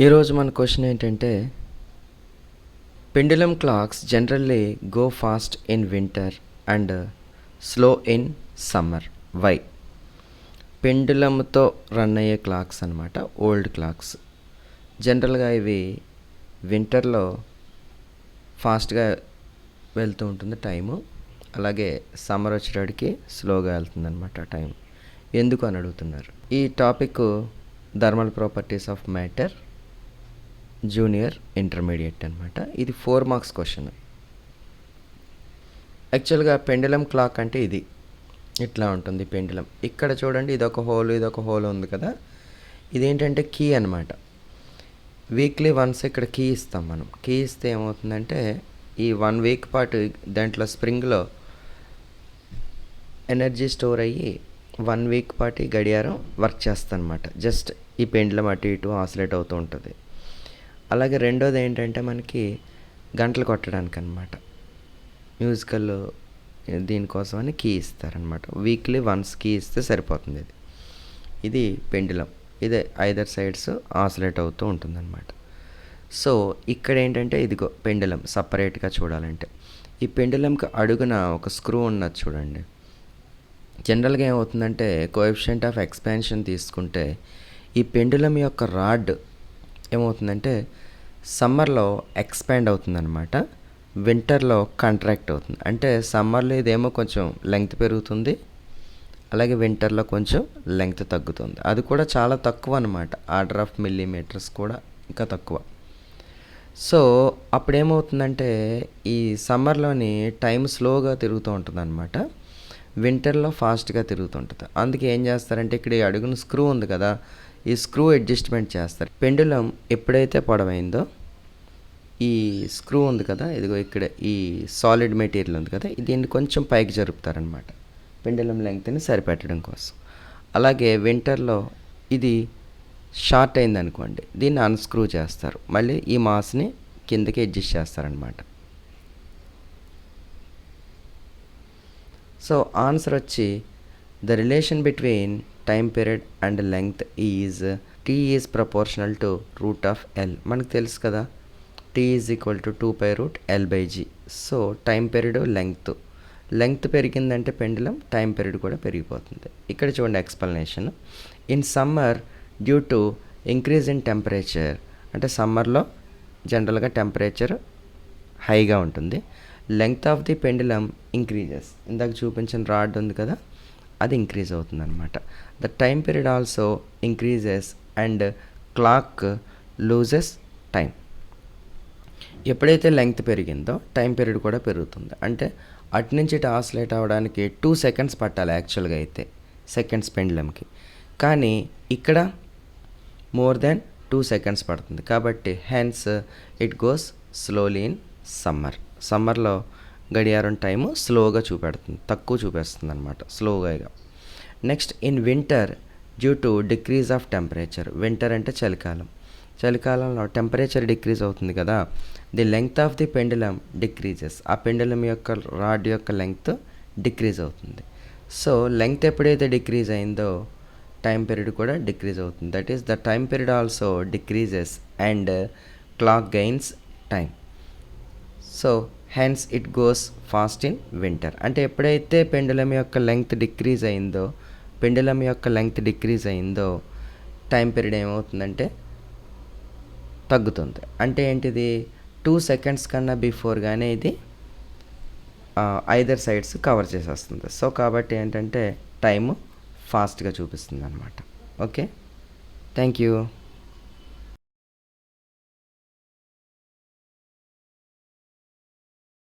ఈరోజు మన క్వశ్చన్ ఏంటంటే pendulum clocks generally go fast in winter and slow in summer. Why? పెండులమ్తో run అయ్యే క్లాక్స్ అనమాట, ఓల్డ్ క్లాక్స్. జనరల్గా ఇవి వింటర్లో ఫాస్ట్గా వెళ్తూ ఉంటుంది టైము, అలాగే సమ్మర్ వచ్చేటడికి స్లోగా వెళ్తుంది అనమాట టైం. ఎందుకు అని అడుగుతున్నారు. ఈ topic thermal properties of matter junior intermediate అనమాట. ఇది 4 మార్క్స్ క్వశ్చన్. యాక్చువల్గా పెండులమ్ క్లాక్ అంటే ఇది ఇట్లా ఉంటుంది పెండులమ్. ఇక్కడ చూడండి, ఇదొక హోల్ ఉంది కదా, ఇదేంటంటే కీ అనమాట. వీక్లీ వన్స్ ఇక్కడ కీ ఇస్తాం మనం. కీ ఇస్తే ఏమవుతుందంటే ఈ 1 వీక్ పాటు దాంట్లో స్ప్రింగ్లో ఎనర్జీ స్టోర్ అయ్యి 1 వీక్ పాటు ఈ గడియారం వర్క్ చేస్తుంది అనమాట. జస్ట్ ఈ పెండులమ్ అటు ఇటు ఆసిలేట్ అవుతూ ఉంటుంది. అలాగే రెండోది ఏంటంటే మనకి గంటలు కొట్టడానికి అనమాట, మ్యూజికల్ దీనికోసం అని కీ ఇస్తారనమాట. వీక్లీ వన్స్ కీ ఇస్తే సరిపోతుంది. ఇది పెండులమ్. ఇదే ఐదర్ సైడ్స్ ఆసిలేట్ అవుతూ ఉంటుందన్నమాట. సో ఇక్కడ ఏంటంటే ఇదిగో పెండులమ్ సపరేట్గా చూడాలంటే ఈ పెండులంకి అడుగున ఒక స్క్రూ ఉన్నది చూడండి. జనరల్గా ఏమవుతుందంటే కోఎఫిషియంట్ ఆఫ్ ఎక్స్పాన్షన్ తీసుకుంటే ఈ పెండులం యొక్క రాడ్ ఏమవుతుందంటే సమ్మర్లో ఎక్స్పాండ్ అవుతుందన్నమాట, వింటర్లో కాంట్రాక్ట్ అవుతుంది. అంటే సమ్మర్లో ఇదేమో కొంచెం లెంగ్త్ పెరుగుతుంది, అలాగే వింటర్లో కొంచెం లెంగ్త్ తగ్గుతుంది. అది కూడా చాలా తక్కువ అనమాట, ఆర్డర్ ఆఫ్ మిల్లీమీటర్స్ కూడా ఇంకా తక్కువ. సో అప్పుడేమవుతుందంటే ఈ సమ్మర్లోని టైం స్లోగా తిరుగుతూ ఉంటుంది అనమాట, వింటర్లో ఫాస్ట్గా తిరుగుతుంటుంది. అందుకే ఏం చేస్తారంటే ఇక్కడ ఈ అడుగున స్క్రూ ఉంది కదా, ఈ స్క్రూ అడ్జస్ట్మెంట్ చేస్తారు. పెండులం ఎప్పుడైతే పొడవైందో ఈ స్క్రూ ఉంది కదా, ఇదిగో ఇక్కడ ఈ సాలిడ్ మెటీరియల్ ఉంది కదా, దీన్ని కొంచెం పైకి జరుపుతారనమాట పెండులం లెంగ్త్ని సరిపెట్టడం కోసం. అలాగే వింటర్లో ఇది షార్ట్ అయింది అనుకోండి, దీన్ని అన్స్క్రూ చేస్తారు, మళ్ళీ ఈ మాస్ని కిందకి అడ్జస్ట్ చేస్తారనమాట. సో ఆన్సర్ వచ్చి the relation between time period and length is T is proportional to root of L. మనకు తెలుసు కదా, T is equal to 2π√L/G. So time period length పెరిగిందంటే పెండులం టైం పీరియడ్ కూడా పెరిగిపోతుంది. ఇక్కడ చూడండి explanation. In summer due to increase in temperature, అంటే సమ్మర్లో జనరల్గా టెంపరేచర్ హైగా ఉంటుంది, length of the pendulum increases. ఇందాక చూపించిన రాడ్ ఉంది కదా, అది ఇంక్రీజ్ అవుతుంది అనమాట. The time period also increases and clock loses time. ఎప్పుడైతే లెంగ్త్ పెరిగిందో టైం పీరియడ్ కూడా పెరుగుతుంది. అంటే అటు నుంచి ఇటు ఆసిలేట్ అవ్వడానికి 2 సెకండ్స్ పట్టాలి యాక్చువల్గా అయితే, సెకండ్స్ పెండులంకి. కానీ ఇక్కడ మోర్ దెన్ 2 సెకండ్స్ పడుతుంది. కాబట్టి hence it goes slowly in సమ్మర్లో గడియారం టైము స్లోగా చూపెడుతుంది, తక్కువ చూపిస్తుంది అనమాట, స్లోగా. Next in winter due to decrease of temperature. Winter అంటే చలికాలంలో టెంపరేచర్ డిక్రీజ్ అవుతుంది కదా, the length of the pendulum decreases. ఆ పెండులం యొక్క రాడ్ యొక్క లెంగ్త్ డిక్రీజ్ అవుతుంది. సో లెంగ్త్ ఎప్పుడైతే డిక్రీజ్ అయిందో టైం పీరియడ్ కూడా డిక్రీజ్ అవుతుంది. That is the time period also decreases and clock gains time. So hence it goes fast in winter. అంటే ఎప్పుడైతే పెండులం యొక్క లెంగ్త్ డిక్రీజ్ అయిందో టైం పీరియడ్ ఏమవుతుందంటే తగ్గుతుంది. అంటే ఏంటిది, 2 సెకండ్స్ కన్నా బిఫోర్గానే ఇది ఐదర్ సైడ్స్ కవర్ చేసేస్తుంది. సో కాబట్టి ఏంటంటే టైము ఫాస్ట్గా చూపిస్తుంది అనమాట. Okay, thank you.